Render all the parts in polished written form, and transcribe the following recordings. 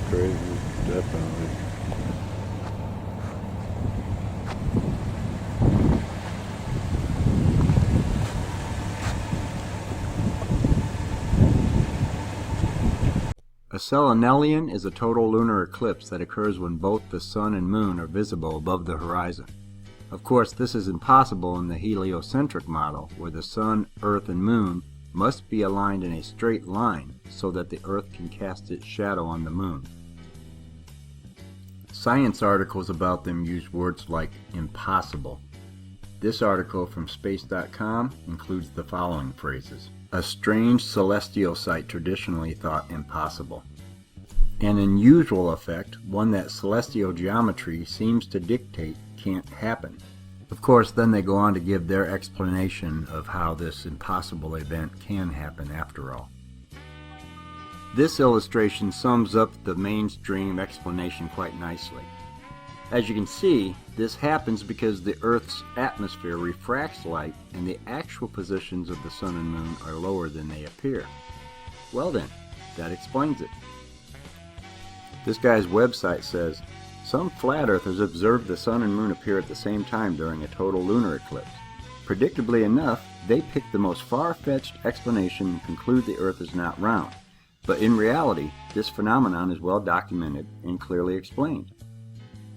crazy, definitely. A Selenelion is a total lunar eclipse that occurs when both the sun and moon are visible above the horizon. Of course, this is impossible in the heliocentric model, where the sun, earth, and moon must be aligned in a straight line so that the earth can cast its shadow on the moon. Science articles about them use words like impossible. This article from space.com includes the following phrases: a strange celestial sight traditionally thought impossible. An unusual effect, one that celestial geometry seems to dictate can't happen. Of course, then they go on to give their explanation of how this impossible event can happen after all. This illustration sums up the mainstream explanation quite nicely. As you can see, this happens because the Earth's atmosphere refracts light and the actual positions of the sun and moon are lower than they appear. Well then, that explains it. This guy's website says, some flat earthers observed the sun and moon appear at the same time during a total lunar eclipse. Predictably enough, they picked the most far-fetched explanation and conclude the Earth is not round. But in reality, this phenomenon is well documented and clearly explained.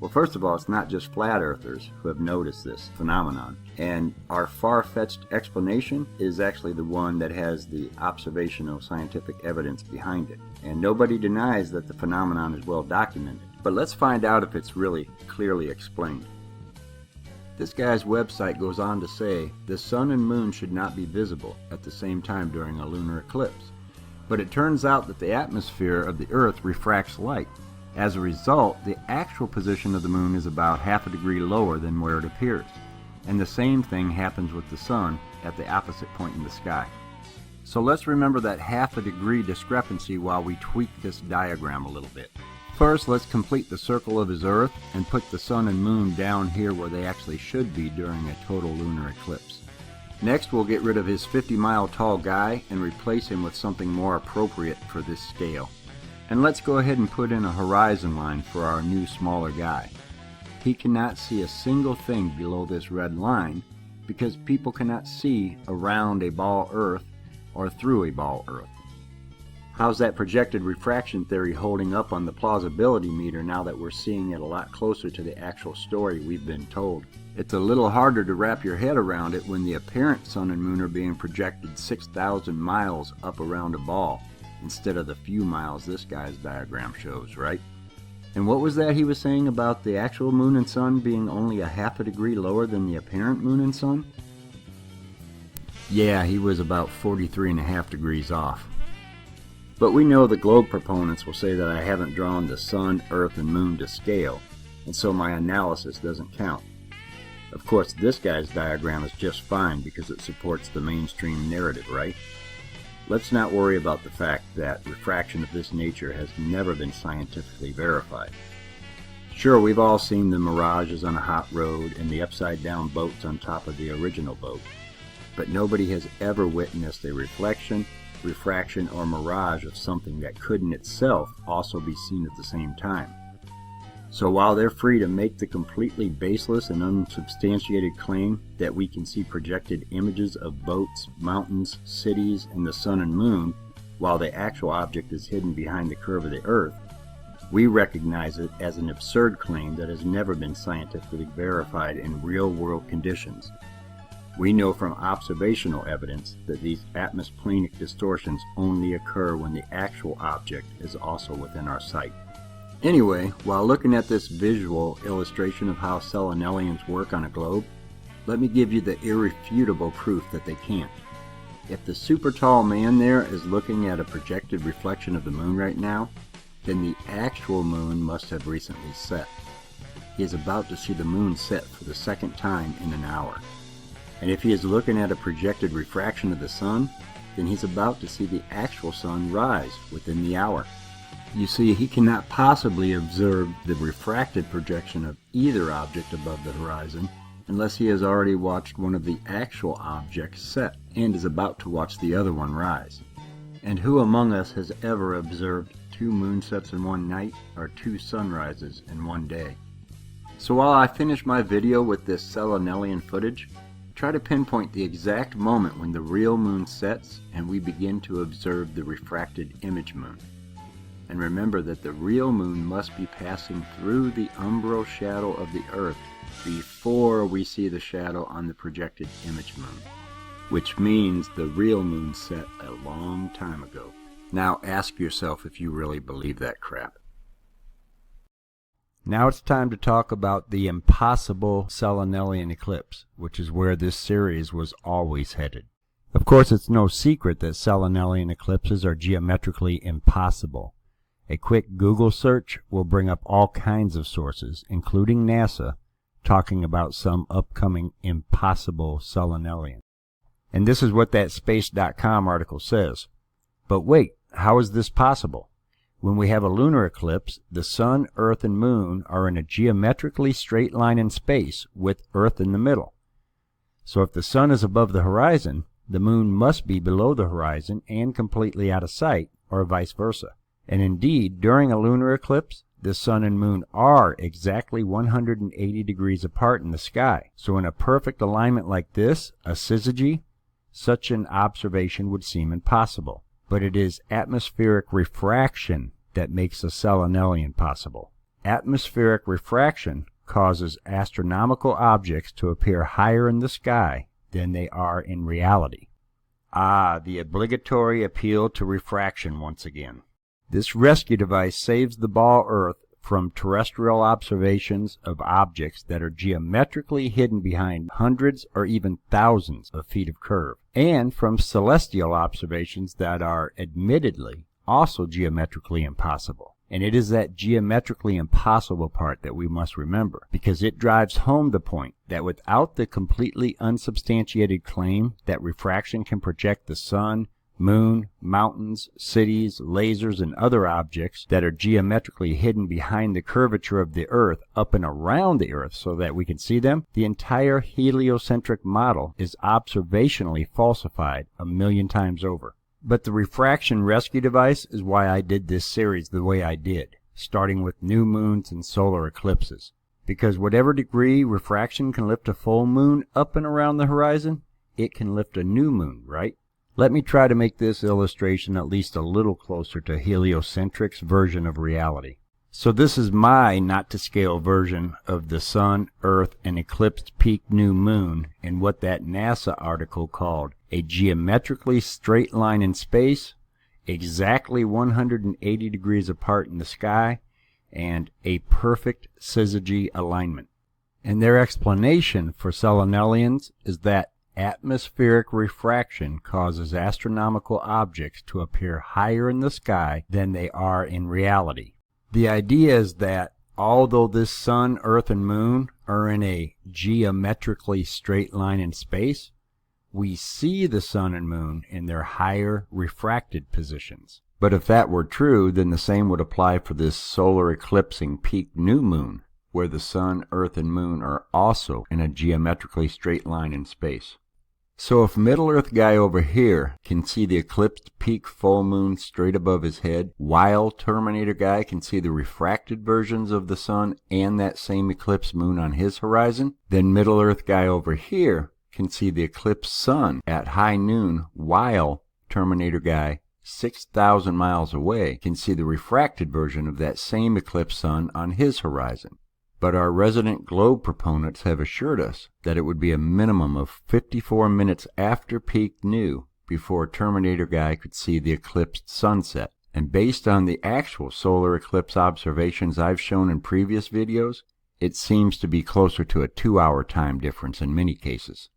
Well, first of all, it's not just flat earthers who have noticed this phenomenon, and our far-fetched explanation is actually the one that has the observational scientific evidence behind it. And nobody denies that the phenomenon is well documented. But let's find out if it's really clearly explained. This guy's website goes on to say the sun and moon should not be visible at the same time during a lunar eclipse. But it turns out that the atmosphere of the Earth refracts light. As a result, the actual position of the moon is about half a degree lower than where it appears. And the same thing happens with the sun at the opposite point in the sky. So let's remember that half a degree discrepancy while we tweak this diagram a little bit. First, let's complete the circle of his Earth and put the sun and moon down here where they actually should be during a total lunar eclipse. Next, we'll get rid of his 50-mile tall guy and replace him with something more appropriate for this scale. And let's go ahead and put in a horizon line for our new smaller guy. He cannot see a single thing below this red line because people cannot see around a ball Earth or through a ball Earth. How's that projected refraction theory holding up on the plausibility meter now that we're seeing it a lot closer to the actual story we've been told? It's a little harder to wrap your head around it when the apparent sun and moon are being projected 6,000 miles up around a ball instead of the few miles this guy's diagram shows, right? And what was that he was saying about the actual moon and sun being only a half a degree lower than the apparent moon and sun? Yeah, he was about 43.5 degrees off. But we know the globe proponents will say that I haven't drawn the sun, earth, and moon to scale, and so my analysis doesn't count. Of course, this guy's diagram is just fine because it supports the mainstream narrative, right? Let's not worry about the fact that refraction of this nature has never been scientifically verified. Sure, we've all seen the mirages on a hot road and the upside-down boats on top of the original boat, but nobody has ever witnessed a reflection, refraction, or mirage of something that couldn't itself also be seen at the same time. So while they're free to make the completely baseless and unsubstantiated claim that we can see projected images of boats, mountains, cities, and the sun and moon, while the actual object is hidden behind the curve of the Earth, we recognize it as an absurd claim that has never been scientifically verified in real-world conditions. We know from observational evidence that these atmosplenic distortions only occur when the actual object is also within our sight. Anyway, while looking at this visual illustration of how Selenelions work on a globe, let me give you the irrefutable proof that they can't. If the super tall man there is looking at a projected reflection of the moon right now, then the actual moon must have recently set. He is about to see the moon set for the second time in an hour. And if he is looking at a projected refraction of the sun, then he's about to see the actual sun rise within the hour. You see, he cannot possibly observe the refracted projection of either object above the horizon unless he has already watched one of the actual objects set and is about to watch the other one rise. And who among us has ever observed 2 moon sets in one night or 2 sunrises in one day. So while I finish my video with this Selenelion footage, try to pinpoint the exact moment when the real moon sets and we begin to observe the refracted image moon. And remember that the real moon must be passing through the umbral shadow of the Earth before we see the shadow on the projected image moon, which means the real moon set a long time ago. Now ask yourself if you really believe that crap. Now it's time to talk about the impossible Selenelion eclipse, which is where this series was always headed. Of course, it's no secret that Selenelion eclipses are geometrically impossible. A quick Google search will bring up all kinds of sources, including NASA, talking about some upcoming impossible Selenelion. And this is what that Space.com article says. But wait, how is this possible? When we have a lunar eclipse, the Sun, Earth, and Moon are in a geometrically straight line in space with Earth in the middle. So if the Sun is above the horizon, the Moon must be below the horizon and completely out of sight, or vice versa. And indeed, during a lunar eclipse, the Sun and Moon are exactly 180 degrees apart in the sky. So in a perfect alignment like this, a syzygy, such an observation would seem impossible. But it is atmospheric refraction that makes a Selenelion possible. Atmospheric refraction causes astronomical objects to appear higher in the sky than they are in reality. Ah, the obligatory appeal to refraction once again. This rescue device saves the ball Earth from terrestrial observations of objects that are geometrically hidden behind hundreds or even thousands of feet of curve, and from celestial observations that are admittedly also geometrically impossible. And it is that geometrically impossible part that we must remember, because it drives home the point that without the completely unsubstantiated claim that refraction can project the Sun, Moon, mountains, cities, lasers, and other objects that are geometrically hidden behind the curvature of the Earth up and around the Earth so that we can see them, the entire heliocentric model is observationally falsified 1,000,000 times over. But the refraction rescue device is why I did this series the way I did, starting with new moons and solar eclipses. Because whatever degree refraction can lift a full moon up and around the horizon, it can lift a new moon, right? Let me try to make this illustration at least a little closer to heliocentric's version of reality. So this is my not-to-scale version of the Sun, Earth, and eclipsed peak new moon in what that NASA article called a geometrically straight line in space, exactly 180 degrees apart in the sky, and a perfect syzygy alignment. And their explanation for Selenelions is that atmospheric refraction causes astronomical objects to appear higher in the sky than they are in reality. The idea is that although this Sun, Earth, and Moon are in a geometrically straight line in space, we see the Sun and Moon in their higher refracted positions. But if that were true, then the same would apply for this solar eclipsing peak new moon, where the Sun, Earth, and Moon are also in a geometrically straight line in space. So if Middle Earth guy over here can see the eclipsed peak full moon straight above his head, while Terminator guy can see the refracted versions of the Sun and that same eclipsed moon on his horizon, then Middle Earth guy over here can see the eclipsed Sun at high noon, while Terminator guy 6,000 miles away can see the refracted version of that same eclipsed Sun on his horizon. But our resident globe proponents have assured us that it would be a minimum of 54 minutes after peak new before Terminator guy could see the eclipsed sunset. And based on the actual solar eclipse observations I've shown in previous videos, it seems to be closer to a 2-hour time difference in many cases.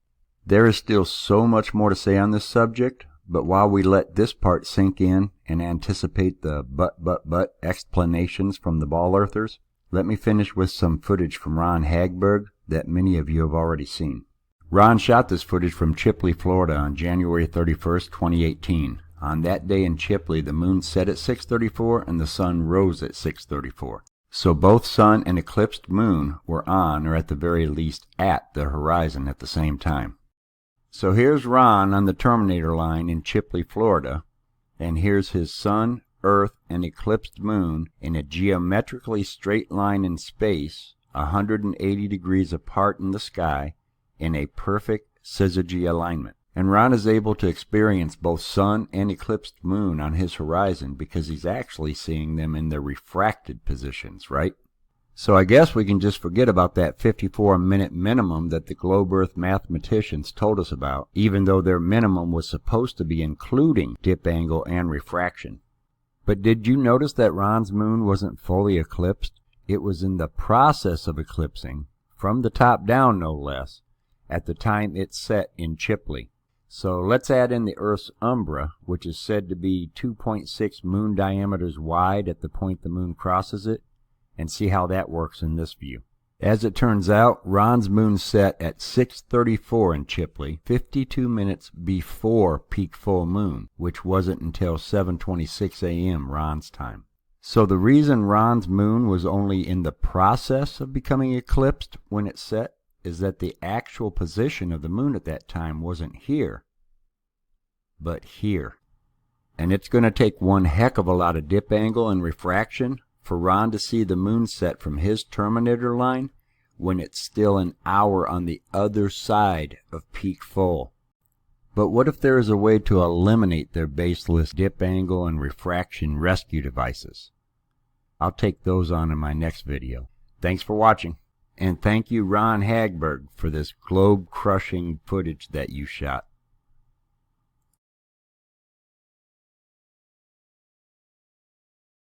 There is still so much more to say on this subject, but while we let this part sink in and anticipate the but explanations from the ball earthers, let me finish with some footage from Ron Hagberg that many of you have already seen. Ron shot this footage from Chipley, Florida on January 31st, 2018. On that day in Chipley, the moon set at 6:34 and the sun rose at 6:34. So both sun and eclipsed moon were on, or at the very least at, the horizon at the same time. So here's Ron on the Terminator line in Chipley, Florida, and here's his Sun, Earth and eclipsed moon in a geometrically straight line in space, 180 degrees apart in the sky, in a perfect syzygy alignment. And Ron is able to experience both sun and eclipsed moon on his horizon because he's actually seeing them in their refracted positions, right? So I guess we can just forget about that 54-minute minimum that the globe Earth mathematicians told us about, even though their minimum was supposed to be including dip angle and refraction. But did you notice that Ron's moon wasn't fully eclipsed? It was in the process of eclipsing, from the top down no less, at the time it set in Chipley. So let's add in the Earth's umbra, which is said to be 2.6 moon diameters wide at the point the moon crosses it, and see how that works in this view. As it turns out, Ron's moon set at 6:34 in Chipley, 52 minutes before peak full moon, which wasn't until 7:26 a.m. Ron's time. So the reason Ron's moon was only in the process of becoming eclipsed when it set is that the actual position of the moon at that time wasn't here, but here. And it's going to take one heck of a lot of dip angle and refraction for Ron to see the moon set from his terminator line when it's still an hour on the other side of peak full. But what if there is a way to eliminate their baseless dip angle and refraction rescue devices? I'll take those on in my next video. Thanks for watching, and thank you Ron Hagberg for this globe-crushing footage that you shot.